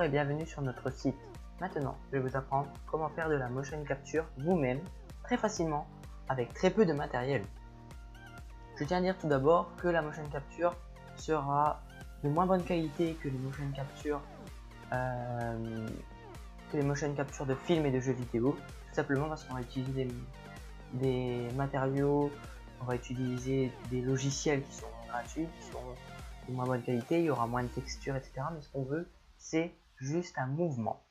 et bienvenue sur notre site. Maintenant, je vais vous apprendre comment faire de la motion capture vous-même, très facilement, avec très peu de matériel. Je tiens à dire tout d'abord que la motion capture sera de moins bonne qualité que les motion capture de films et de jeux vidéo, tout simplement parce qu'on va utiliser des matériaux, on va utiliser des logiciels qui sont gratuits, qui sont de moins bonne qualité, il y aura moins de textures, etc. Mais ce qu'on veut, c'est juste un mouvement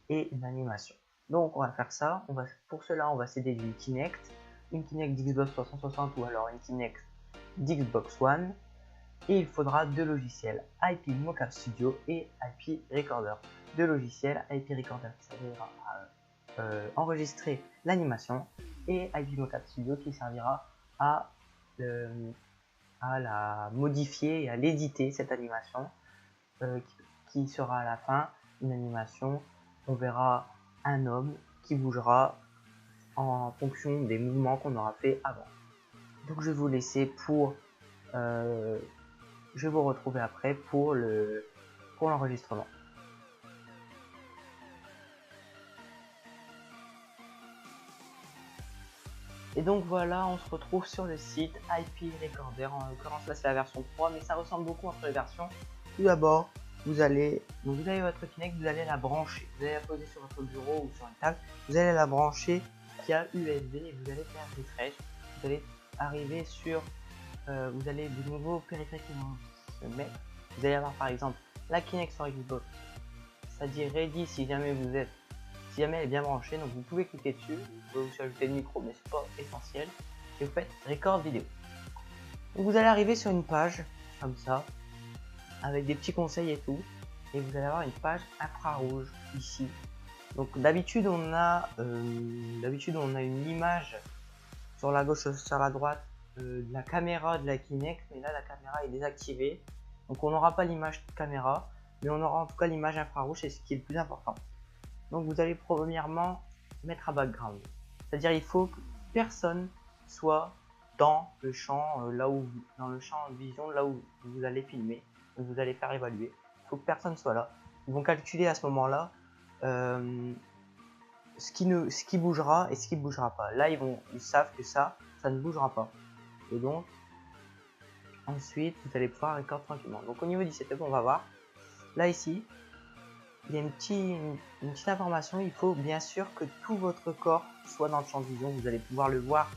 et une animation. Donc on va faire ça, pour cela on va s'aider d'une Kinect, une Kinect d'Xbox 360 ou alors une Kinect d'Xbox One, et il faudra deux logiciels, IP Mocap Studio et IP Recorder. Deux logiciels, IP Recorder qui servira à enregistrer l'animation et IP Mocap Studio qui servira à la modifier et à l'éditer, cette animation qui sera à la fin une animation. On verra un homme qui bougera en fonction des mouvements qu'on aura fait avant. Donc je vais vous laisser pour je vais vous retrouver après pour l'enregistrement. Et donc voilà, on se retrouve sur le site IP Recorder. En l'occurrence là c'est la version 3, mais ça ressemble beaucoup entre les versions. Tout d'abord, vous avez votre Kinect, vous allez la brancher. Vous allez la poser sur votre bureau ou sur une table. Vous allez la brancher via USB et vous allez faire refresh. Vous allez arriver sur vous allez de nouveaux périphériques qui vont se mettre. Vous allez avoir par exemple la Kinect sur Xbox. Ça dit ready si jamais elle est bien branchée, donc vous pouvez cliquer dessus, vous pouvez aussi ajouter le micro, mais c'est pas essentiel, et vous faites record vidéo. Donc vous allez arriver sur une page comme ça, avec des petits conseils et tout, et vous allez avoir une page infrarouge ici. Donc d'habitude on a une image sur la gauche, sur la droite de la caméra de la Kinect, mais là la caméra est désactivée, donc on n'aura pas l'image de caméra, mais on aura en tout cas l'image infrarouge, c'est ce qui est le plus important. Donc vous allez premièrement mettre un background, c'est-à-dire il faut que personne soit dans le champ dans le champ de vision là où vous allez filmer, où vous allez faire évaluer. Il faut que personne soit là. Ils vont calculer à ce moment-là ce qui bougera et ce qui bougera pas. Là ils savent que ça ne bougera pas. Et donc ensuite vous allez pouvoir recorder tranquillement. Donc au niveau du setup, on va voir. Là ici, il y a une petite information, il faut bien sûr que tout votre corps soit dans le champ de vision. Vous allez pouvoir le voir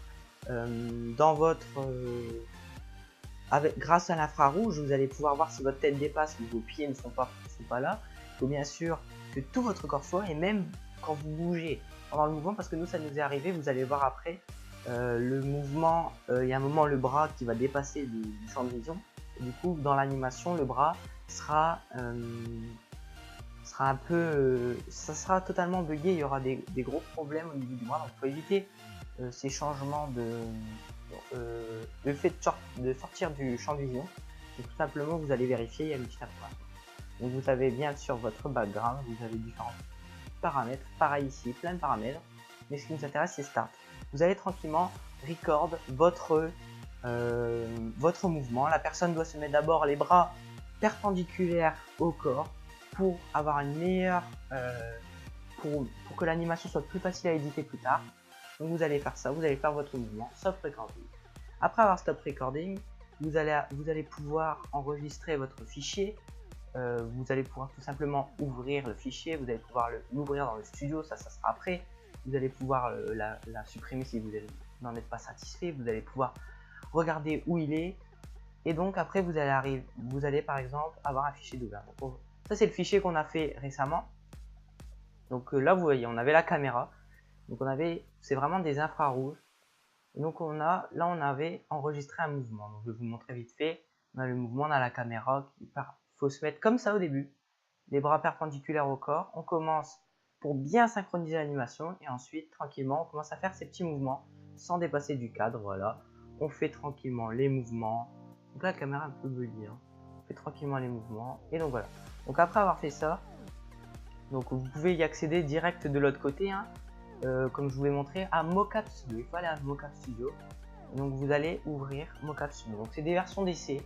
grâce à l'infrarouge, vous allez pouvoir voir si votre tête dépasse ou vos pieds ne sont pas là. Il faut bien sûr que tout votre corps soit, et même quand vous bougez pendant le mouvement, parce que nous ça nous est arrivé, vous allez voir après le mouvement, il y a un moment le bras qui va dépasser du champ de vision, et du coup dans l'animation le bras sera ça sera totalement buggé, il y aura des gros problèmes au niveau du bras, donc il faut éviter ces changements le fait de sortir du champ de vision. Et tout simplement vous allez vérifier, il y a une petite information. Donc vous avez bien sûr votre background, vous avez différents paramètres, pareil ici, plein de paramètres, mais ce qui nous intéresse c'est Start. Vous allez tranquillement record votre mouvement. La personne doit se mettre d'abord les bras perpendiculaires au corps pour avoir une meilleure pour que l'animation soit plus facile à éditer plus tard. Donc vous allez faire ça, vous allez faire votre mouvement, stop recording. Après avoir stop recording, vous allez pouvoir enregistrer votre fichier. Vous allez pouvoir tout simplement ouvrir le fichier, vous allez pouvoir l'ouvrir dans le studio, ça sera après. Vous allez pouvoir la supprimer si vous n'en êtes pas satisfait, vous allez pouvoir regarder où il est, et donc après vous allez par exemple avoir un fichier d'ouvert. Ça c'est le fichier qu'on a fait récemment. Donc là vous voyez, on avait la caméra, donc c'est vraiment des infrarouges. Et donc on avait enregistré un mouvement. Donc je vais vous montrer vite fait. On a le mouvement, on a la caméra qui part. Il faut se mettre comme ça au début, les bras perpendiculaires au corps. On commence pour bien synchroniser l'animation, et ensuite tranquillement on commence à faire ces petits mouvements sans dépasser du cadre. Voilà, on fait tranquillement les mouvements. Donc là la caméra est un peu buggy, hein. On fait tranquillement les mouvements, et donc voilà. Donc après avoir fait ça, donc vous pouvez y accéder direct de l'autre côté, hein, comme je vous l'ai montré, à Mocap Studio. Il faut aller à Mocap Studio. Donc vous allez ouvrir Mocap Studio. Donc c'est des versions d'essai.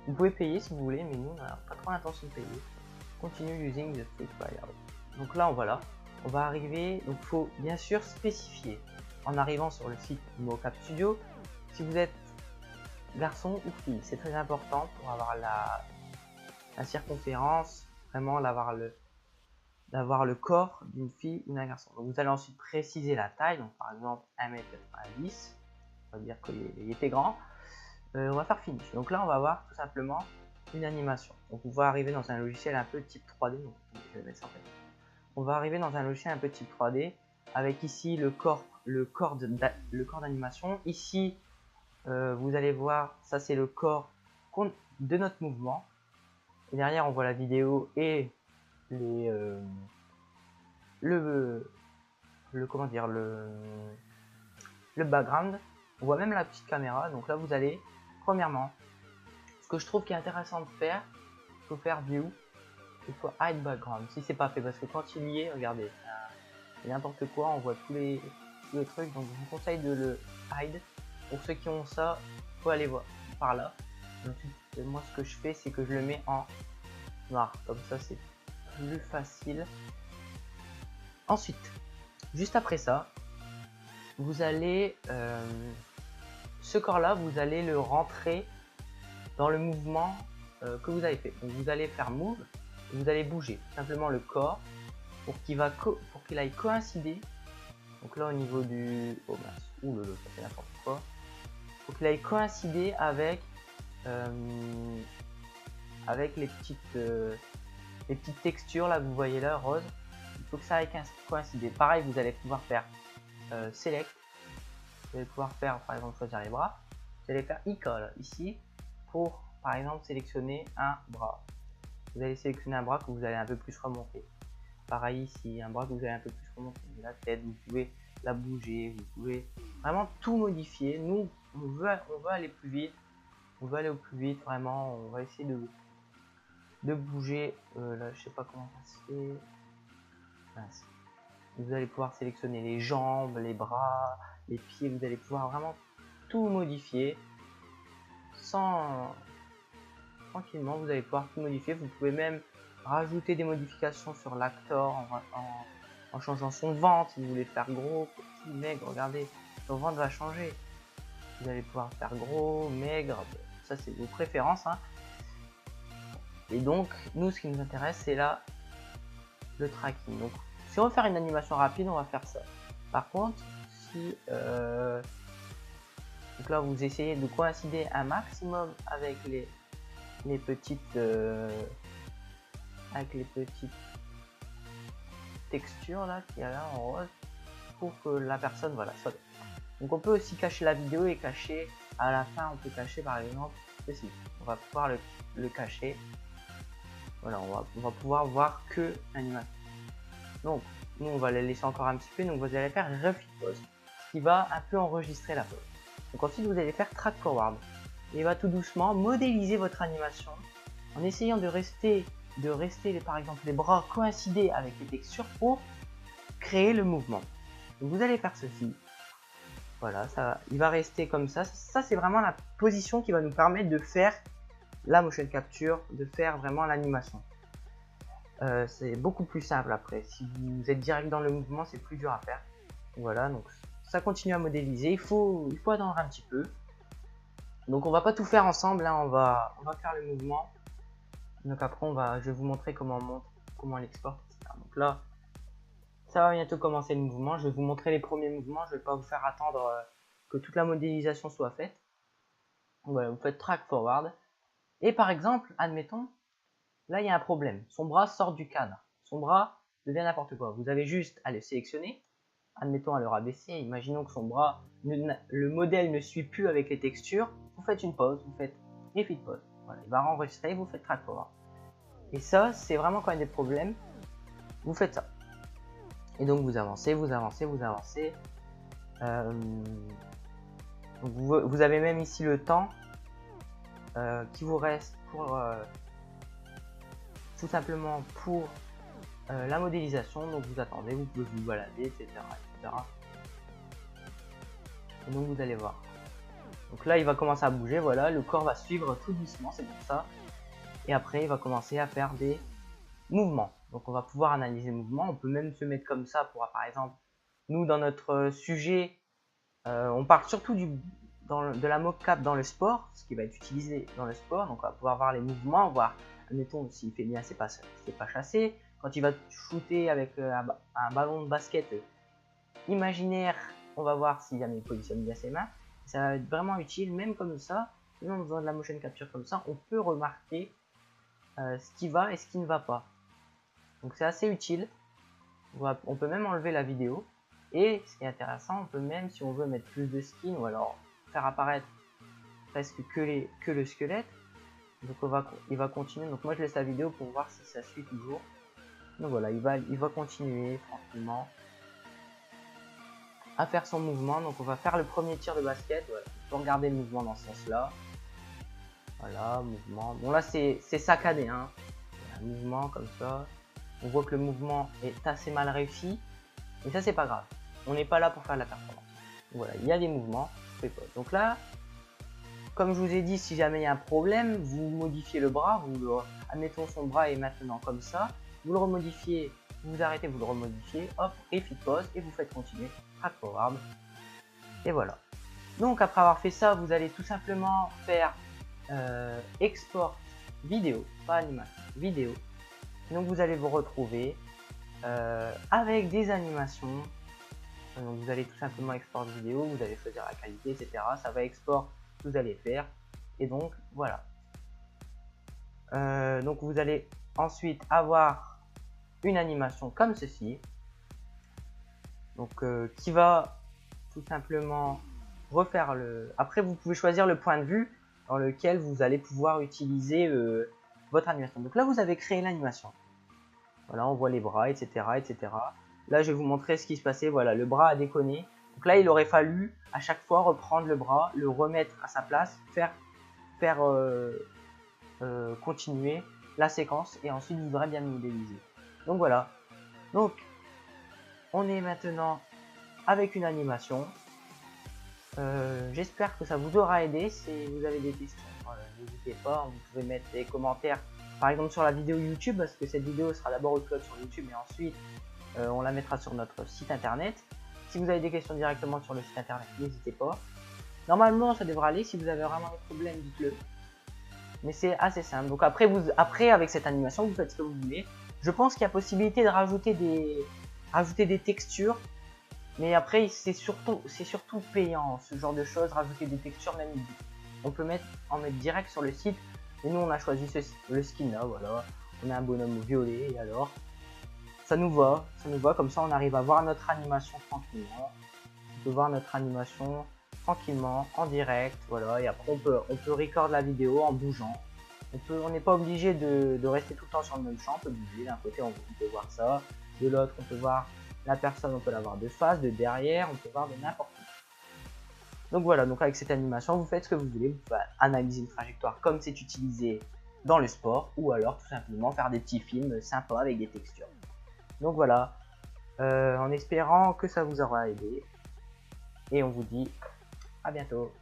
Vous pouvez payer si vous voulez, mais nous on n'a pas trop l'intention de payer. Continue using the free trial. Donc là, voilà, on va arriver. Donc, il faut bien sûr spécifier en arrivant sur le site Mocap Studio si vous êtes garçon ou fille. C'est très important pour avoir la circonférence, vraiment d'avoir le corps d'une fille ou d'un garçon. Donc, vous allez ensuite préciser la taille. Donc, par exemple, 1m90. On va dire qu'il était grand. On va faire finish. Donc là, on va voir tout simplement une animation. Donc on va arriver dans un logiciel un peu type 3D. Donc, je vais mettre ça en fait. On va arriver dans un logiciel un peu type 3D avec ici le corps d'animation. Ici, vous allez voir, ça c'est le corps de notre mouvement. Et derrière, on voit la vidéo et comment dire, le background. On voit même la petite caméra. Donc là, vous allez, premièrement, ce que je trouve qui est intéressant de faire, il faut faire view, il faut hide background si c'est pas fait, parce que quand il y est, regardez, n'importe quoi, on voit tous les trucs. Donc je vous conseille de le hide. Pour ceux qui ont ça, il faut aller voir par là. Ensuite, moi ce que je fais, c'est que je le mets en noir, comme ça c'est plus facile. Ensuite, juste après ça, vous allez ce corps là, vous allez le rentrer dans le mouvement que vous avez fait. Donc vous allez faire move, et vous allez bouger simplement le corps pour qu'il aille coïncider. Donc là au niveau du ça fait n'importe quoi. Pour qu'il aille coïncider avec les petites textures là que vous voyez là rose. Il faut que ça aille coïncider. Pareil, vous allez pouvoir faire select. Vous allez pouvoir faire par exemple choisir les bras. Vous allez faire icône ici pour par exemple sélectionner un bras. Vous allez sélectionner un bras que vous allez un peu plus remonter. Pareil ici, un bras que vous allez un peu plus remonter. La tête, vous pouvez la bouger, vous pouvez vraiment tout modifier. Nous, on veut aller plus vite. On veut aller au plus vite, vraiment. On va essayer de bouger. Là, je sais pas comment ça se fait. Mince. Vous allez pouvoir sélectionner les jambes, les bras, les pieds. Vous allez pouvoir vraiment tout modifier tranquillement. Vous allez pouvoir tout modifier. Vous pouvez même rajouter des modifications sur l'acteur en changeant son ventre. Si vous voulez faire gros, petit, maigre, regardez, son ventre va changer. Vous allez pouvoir faire gros, maigre, ça c'est vos préférences, hein. Et donc nous, ce qui nous intéresse, c'est là le tracking. Donc si on veut faire une animation rapide, on va faire ça. Par contre, si donc là vous essayez de coïncider un maximum avec les petites textures là qu'il y a là en rose, pour que la personne, voilà, soit. Donc on peut aussi cacher la vidéo et cacher à la fin, on peut cacher par exemple ceci. On va pouvoir le cacher. Voilà, on va pouvoir voir que l'animation. Donc nous on va la laisser encore un petit peu. Donc vous allez faire refit pause, ce qui va un peu enregistrer la pause. Donc ensuite vous allez faire track forward et va tout doucement modéliser votre animation en essayant de rester par exemple les bras coïncider avec les textures pour créer le mouvement. Donc vous allez faire ceci. Voilà, ça, il va rester comme ça. Ça c'est vraiment la position qui va nous permettre de faire la motion capture, de faire vraiment l'animation. C'est beaucoup plus simple après. Si vous êtes direct dans le mouvement, c'est plus dur à faire. Voilà, donc ça continue à modéliser. Il faut attendre un petit peu. Donc on va pas tout faire ensemble, hein. On va faire le mouvement. Donc après je vais vous montrer comment on l'exporte, etc. Donc là, ça va bientôt commencer le mouvement. Je vais vous montrer les premiers mouvements. Je vais pas vous faire attendre que toute la modélisation soit faite. Donc voilà, vous faites track forward. Et par exemple, admettons, là il y a un problème. Son bras sort du cadre. Son bras devient n'importe quoi. Vous avez juste à le sélectionner. Admettons à le rabaisser. Imaginons que son bras, le modèle ne suit plus avec les textures. Vous faites une pause. Vous faites refit pause. Voilà, il va enregistrer. Vous faites track forward. Et ça, c'est vraiment quand il y a des problèmes. Vous faites ça. Et donc vous avancez, vous avancez, vous avancez. Donc vous avez même ici le temps qui vous reste pour tout simplement pour la modélisation. Donc vous attendez, vous pouvez vous balader, etc., etc. Et donc vous allez voir. Donc là il va commencer à bouger, voilà, le corps va suivre tout doucement, c'est pour ça. Et après il va commencer à faire des mouvement. Donc on va pouvoir analyser le mouvement. On peut même se mettre comme ça pour, par exemple, nous dans notre sujet, on parle surtout de la mocap dans le sport, ce qui va être utilisé dans le sport. Donc on va pouvoir voir les mouvements, voir, admettons, s'il fait bien, c'est pas chassé. Quand il va shooter avec un ballon de basket imaginaire, on va voir si jamais il positionne bien ses mains. Ça va être vraiment utile, même comme ça, même en faisant de la motion capture comme ça, on peut remarquer ce qui va et ce qui ne va pas. Donc c'est assez utile. On peut même enlever la vidéo. Et ce qui est intéressant, on peut même, si on veut, mettre plus de skins ou alors faire apparaître presque que le squelette. Donc il va continuer. Donc moi je laisse la vidéo pour voir si ça suit toujours. Donc voilà, il va continuer tranquillement à faire son mouvement. Donc on va faire le premier tir de basket. Voilà, il faut regarder le mouvement dans ce sens là. Voilà, mouvement. Bon là c'est saccadé, hein. Un mouvement comme ça. On voit que le mouvement est assez mal réussi. Mais ça c'est pas grave. On n'est pas là pour faire de la performance. Donc, voilà, il y a des mouvements. Donc là, comme je vous ai dit, si jamais il y a un problème, vous modifiez le bras. Admettons son bras est maintenant comme ça. Vous le remodifiez, vous arrêtez, vous le remodifiez. Hop, refit pause et vous faites continuer. Track forward. Et voilà. Donc après avoir fait ça, vous allez tout simplement faire export vidéo, pas animation, vidéo. Donc vous allez vous retrouver avec des animations. Donc vous allez tout simplement export vidéo, vous allez choisir la qualité, etc. Ça va export ce que vous allez faire. Et donc voilà. Donc vous allez ensuite avoir une animation comme ceci. Donc qui va tout simplement refaire le... Après vous pouvez choisir le point de vue dans lequel vous allez pouvoir utiliser votre animation. Donc là vous avez créé l'animation. Voilà, on voit les bras, etc., etc. Là, je vais vous montrer ce qui se passait. Voilà, le bras a déconné. Donc là, il aurait fallu à chaque fois reprendre le bras, le remettre à sa place, faire continuer la séquence et ensuite vous aurez bien modélisé. Donc voilà. Donc, on est maintenant avec une animation. J'espère que ça vous aura aidé. Si vous avez des questions, n'hésitez pas. Vous pouvez mettre des commentaires. Par exemple sur la vidéo YouTube, parce que cette vidéo sera d'abord upload sur YouTube et ensuite on la mettra sur notre site internet. Si vous avez des questions directement sur le site internet, n'hésitez pas. Normalement ça devrait aller, si vous avez vraiment des problèmes, dites-le. Mais c'est assez simple. Donc après avec cette animation, vous faites ce que vous voulez. Je pense qu'il y a possibilité de rajouter des textures. Mais après c'est surtout payant ce genre de choses, rajouter des textures même. On peut en mettre direct sur le site. Et nous on a choisi le skin là, voilà. On a un bonhomme violet et alors ça nous va, comme ça on arrive à voir notre animation tranquillement. On peut voir notre animation tranquillement en direct, voilà. Et après on peut record la vidéo en bougeant. On n'est pas obligé de rester tout le temps sur le même champ, on peut bouger. D'un côté on peut voir ça, de l'autre on peut voir la personne, on peut la voir de face, de derrière, on peut voir de n'importe où. Donc voilà, donc avec cette animation, vous faites ce que vous voulez, vous pouvez analyser une trajectoire comme c'est utilisé dans le sport, ou alors tout simplement faire des petits films sympas avec des textures. Donc voilà, en espérant que ça vous aura aidé, et on vous dit à bientôt.